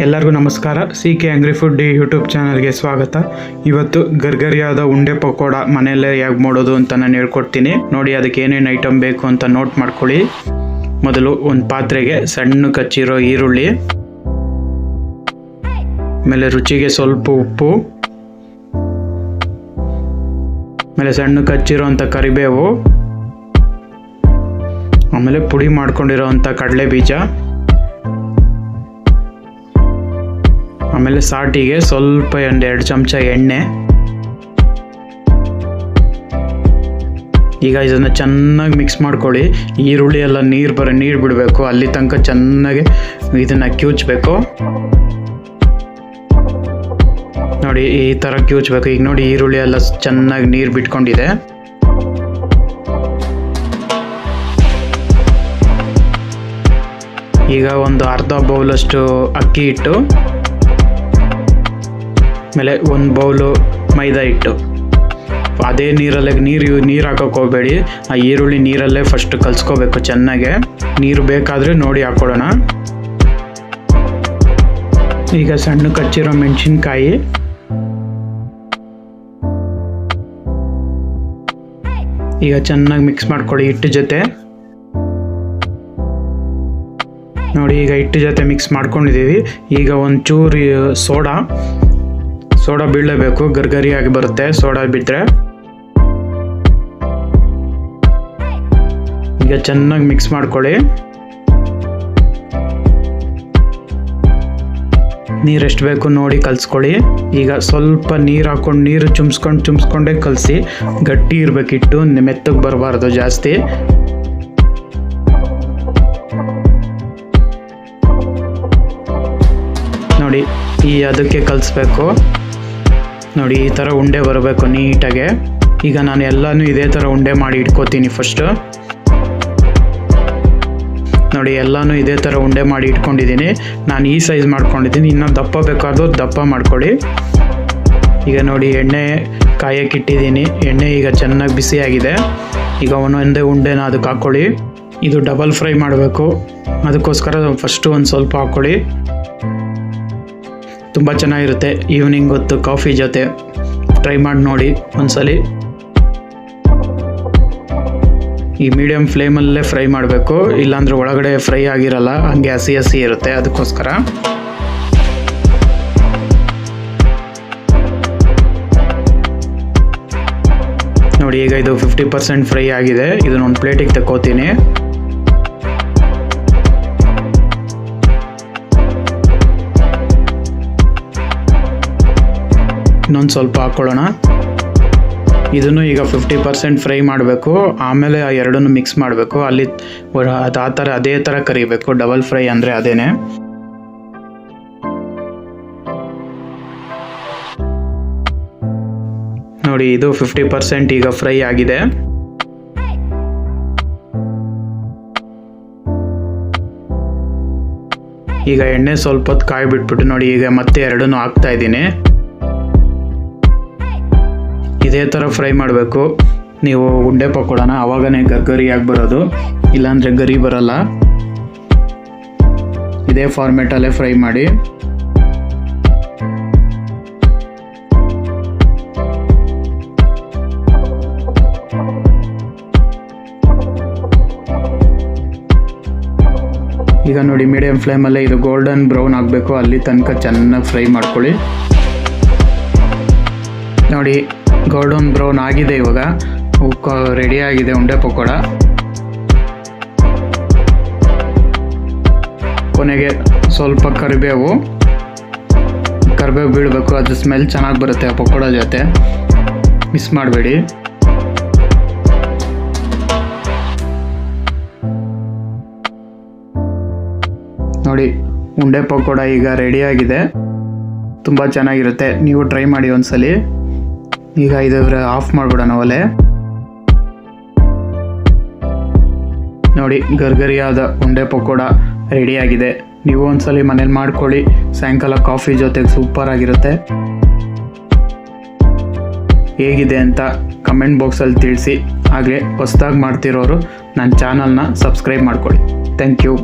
ಎಲ್ಲರಿಗೂ ನಮಸ್ಕಾರ. CK Angry Food YouTube ಚಾನಲ್ಗೆ ಸ್ವಾಗತ. ಇವತ್ತು ಗರ್ಗರಿಯಾದ ಉಂಡೆ ಪಕೋಡ ಮನೆಯಲ್ಲೇ ಹೇಗೆ ಮಾಡೋದು ಅಂತ ನಾನು ಹೇಳ್ಕೊಡ್ತೀನಿ. ನೋಡಿ, ಅದಕ್ಕೆ ಏನೇನು ಐಟಮ್ ಬೇಕು ಅಂತ ನೋಟ್ ಮಾಡ್ಕೊಳ್ಳಿ. ಮೊದಲು ಒಂದು ಪಾತ್ರೆಗೆ ಸಣ್ಣ ಕಚ್ಚಿರೋ ಈರುಳ್ಳಿ, ಆಮೇಲೆ ರುಚಿಗೆ ಸ್ವಲ್ಪ ಉಪ್ಪು, ಆಮೇಲೆ ಸಣ್ಣ ಕಚ್ಚಿರೋ ಅಂಥ ಕರಿಬೇವು, ಆಮೇಲೆ ಪುಡಿ ಮಾಡ್ಕೊಂಡಿರೋ ಅಂಥ ಕಡಲೆ ಬೀಜ, ಆಮೇಲೆ ಸಾಟಿಗೆ ಸ್ವಲ್ಪ 2 ಚಮಚ ಎಣ್ಣೆ. ಈಗ ಇದನ್ನು ಚೆನ್ನಾಗಿ ಮಿಕ್ಸ್ ಮಾಡ್ಕೊಳ್ಳಿ. ಈರುಳ್ಳಿ ಎಲ್ಲ ನೀರು ಬಿಡಬೇಕು, ಅಲ್ಲಿ ತನಕ ಚೆನ್ನಾಗಿ ಇದನ್ನು ಕಿವುಚಬೇಕು. ನೋಡಿ, ಈ ಥರ ಕಿವುಚಬೇಕು. ಈಗ ನೋಡಿ, ಈರುಳ್ಳಿ ಎಲ್ಲ ಚೆನ್ನಾಗಿ ನೀರು ಬಿಟ್ಕೊಂಡಿದೆ. ಈಗ ಒಂದು ಅರ್ಧ ಬೌಲಷ್ಟು ಅಕ್ಕಿ ಹಿಟ್ಟು, ಆಮೇಲೆ 1 ಬೌಲು ಮೈದಾ ಹಿಟ್ಟು. ಅದೇ ನೀರಲ್ಲೇ ನೀರು ಹಾಕೋಕೆ ಹೋಗಬೇಡಿ. ಆ ಈರುಳ್ಳಿ ನೀರಲ್ಲೇ ಫಸ್ಟ್ ಕಲಿಸ್ಕೋಬೇಕು ಚೆನ್ನಾಗೆ. ನೀರು ಬೇಕಾದರೆ ನೋಡಿ ಹಾಕ್ಕೊಳ್ಳೋಣ. ಈಗ ಸಣ್ಣ ಕಚ್ಚಿರೋ ಮೆಣಸಿನ್ಕಾಯಿ, ಈಗ ಚೆನ್ನಾಗಿ ಮಿಕ್ಸ್ ಮಾಡ್ಕೊಳ್ಳಿ ಹಿಟ್ಟು ಜೊತೆ. ನೋಡಿ, ಈಗ ಹಿಟ್ಟು ಜೊತೆ ಮಿಕ್ಸ್ ಮಾಡ್ಕೊಂಡಿದ್ದೀವಿ. ಈಗ ಒಂಚೂರು ಸೋಡಾ ಬೀಳಲೇಬೇಕು, ಗರ್ಗರಿಯಾಗಿ ಬರುತ್ತೆ ಸೋಡಾ ಬಿಟ್ಟರೆ. ಈಗ ಚೆನ್ನಾಗಿ ಮಿಕ್ಸ್ ಮಾಡ್ಕೊಳ್ಳಿ. ನೀರು ಎಷ್ಟು ಬೇಕು ನೋಡಿ ಕಲಿಸ್ಕೊಳ್ಳಿ. ಈಗ ಸ್ವಲ್ಪ ನೀರು ಹಾಕ್ಕೊಂಡು ನೀರು ಚುಮ್ಸ್ಕೊಂಡೇ ಕಲಸಿ. ಗಟ್ಟಿ ಇರಬೇಕಿಟ್ಟು, ಮೆತ್ತಗೆ ಬರಬಾರ್ದು ಜಾಸ್ತಿ. ನೋಡಿ, ಅದಕ್ಕೆ ಕಲಿಸ್ಬೇಕು. ನೋಡಿ, ಈ ಥರ ಉಂಡೆ ಬರಬೇಕು ನೀಟಾಗೆ. ಈಗ ನಾನು ಎಲ್ಲನೂ ಇದೇ ಥರ ಉಂಡೆ ಮಾಡಿ ಇಟ್ಕೋತೀನಿ ಫಸ್ಟ್. ನೋಡಿ, ಎಲ್ಲನೂ ಇದೇ ಥರ ಉಂಡೆ ಮಾಡಿ ಇಟ್ಕೊಂಡಿದ್ದೀನಿ. ನಾನು ಈ ಸೈಜ್ ಮಾಡ್ಕೊಂಡಿದ್ದೀನಿ. ಇನ್ನೂ ದಪ್ಪ ಬೇಕಾದರೂ ದಪ್ಪ ಮಾಡ್ಕೊಳ್ಳಿ. ಈಗ ನೋಡಿ, ಎಣ್ಣೆ ಕಾಯಕ್ಕೆ ಇಟ್ಟಿದ್ದೀನಿ. ಎಣ್ಣೆ ಈಗ ಚೆನ್ನಾಗಿ ಬಿಸಿಯಾಗಿದೆ. ಈಗ ಒಂದೊಂದೇ ಉಂಡೆನ ಅದಕ್ಕೆ ಹಾಕ್ಕೊಳ್ಳಿ. ಇದು ಡಬಲ್ ಫ್ರೈ ಮಾಡಬೇಕು, ಅದಕ್ಕೋಸ್ಕರ ಫಸ್ಟು ಒಂದು ಸ್ವಲ್ಪ ಹಾಕ್ಕೊಳ್ಳಿ. ತುಂಬ ಚೆನ್ನಾಗಿರುತ್ತೆ. ಈವ್ನಿಂಗ್ ಹೊತ್ತು ಕಾಫಿ ಜೊತೆ ಟ್ರೈ ಮಾಡಿ ನೋಡಿ ಒಂದ್ಸಲಿ. ಈ ಮೀಡಿಯಮ್ ಫ್ಲೇಮಲ್ಲೇ ಫ್ರೈ ಮಾಡಬೇಕು, ಇಲ್ಲಾಂದರೆ ಒಳಗಡೆ ಫ್ರೈ ಆಗಿರಲ್ಲ, ಹಂಗೆ ಹಸಿ ಇರುತ್ತೆ. ಅದಕ್ಕೋಸ್ಕರ ನೋಡಿ, ಈಗ ಇದು 50% ಫ್ರೈ ಆಗಿದೆ. ಇದನ್ನೊಂದು ಪ್ಲೇಟಿಗೆ ತಗೋತೀನಿ. ಇನ್ನೊಂದು ಸ್ವಲ್ಪ ಹಾಕ್ಕೊಳ್ಳೋಣ. ಇದನ್ನು ಈಗ 50% ಫ್ರೈ ಮಾಡಬೇಕು. ಆಮೇಲೆ ಆ ಎರಡನ್ನು ಮಿಕ್ಸ್ ಮಾಡಬೇಕು. ಅಲ್ಲಿ ಅದೇ ಥರ ಕರಿಬೇಕು. ಡಬಲ್ ಫ್ರೈ ಅಂದರೆ ಅದೇನೆ. ನೋಡಿ, ಇದು 50% ಈಗ ಫ್ರೈ ಆಗಿದೆ. ಈಗ ಎಣ್ಣೆ ಸ್ವಲ್ಪ ಹೊತ್ತು ಕಾಯಿ ಬಿಟ್ಬಿಟ್ಟು ನೋಡಿ, ಈಗ ಮತ್ತೆ ಎರಡನ್ನೂ ಹಾಕ್ತಾ ಇದ್ದೀನಿ. ಇದೇ ಥರ ಫ್ರೈ ಮಾಡಬೇಕು ನೀವು ಉಂಡೆ ಪಕೋಡನ. ಆವಾಗನೇ ಗರಿಯಾಗಿ ಬರೋದು, ಇಲ್ಲಾಂದರೆ ಗರಿ ಬರಲ್ಲ. ಇದೇ ಫಾರ್ಮೇಟಲ್ಲೇ ಫ್ರೈ ಮಾಡಿ. ಈಗ ನೋಡಿ, ಮೀಡಿಯಂ ಫ್ಲೇಮಲ್ಲೇ ಇದು ಗೋಲ್ಡನ್ ಬ್ರೌನ್ ಆಗಬೇಕು, ಅಲ್ಲಿ ತನಕ ಚೆನ್ನಾಗಿ ಫ್ರೈ ಮಾಡ್ಕೊಳ್ಳಿ. ನೋಡಿ, ಗೋಲ್ಡನ್ ಬ್ರೌನ್ ಆಗಿದೆ. ಇವಾಗ ರೆಡಿ ಆಗಿದೆ ಉಂಡೆ ಪಕೋಡ. ಕೊನೆಗೆ ಸ್ವಲ್ಪ ಕರಿಬೇವು ಬೀಳಬೇಕು, ಅದು ಸ್ಮೆಲ್ ಚೆನ್ನಾಗಿ ಬರುತ್ತೆ ಆ ಪಕೋಡ ಜೊತೆ. ಮಿಸ್ ಮಾಡಬೇಡಿ. ನೋಡಿ, ಉಂಡೆ ಪಕೋಡ ಈಗ ರೆಡಿಯಾಗಿದೆ. ತುಂಬ ಚೆನ್ನಾಗಿರುತ್ತೆ, ನೀವು ಟ್ರೈ ಮಾಡಿ ಒಂದ್ಸಲಿ. ಈಗ ಇದರ ಆಫ್ ಮಾಡಿಬಿಡೋಣ ಒಲೆ. ನೋಡಿ, ಗರ್ಗರಿಯಾದ ಉಂಡೆ ಪಕೋಡ ರೆಡಿಯಾಗಿದೆ. ನೀವು ಒಂದ್ಸಲಿ ಮನೇಲಿ ಮಾಡ್ಕೊಳ್ಳಿ. ಸಾಯಂಕಾಲ ಕಾಫಿ ಜೊತೆಗೆ ಸೂಪರ್ ಆಗಿರುತ್ತೆ. ಹೇಗಿದೆ ಅಂತ ಕಮೆಂಟ್ ಬಾಕ್ಸಲ್ಲಿ ತಿಳಿಸಿ. ಹಾಗೆ ಹೊಸದಾಗಿ ಮಾಡ್ತಿರೋರು ನನ್ನ ಚಾನಲ್ನ ಸಬ್ಸ್ಕ್ರೈಬ್ ಮಾಡ್ಕೊಳ್ಳಿ. Thank you.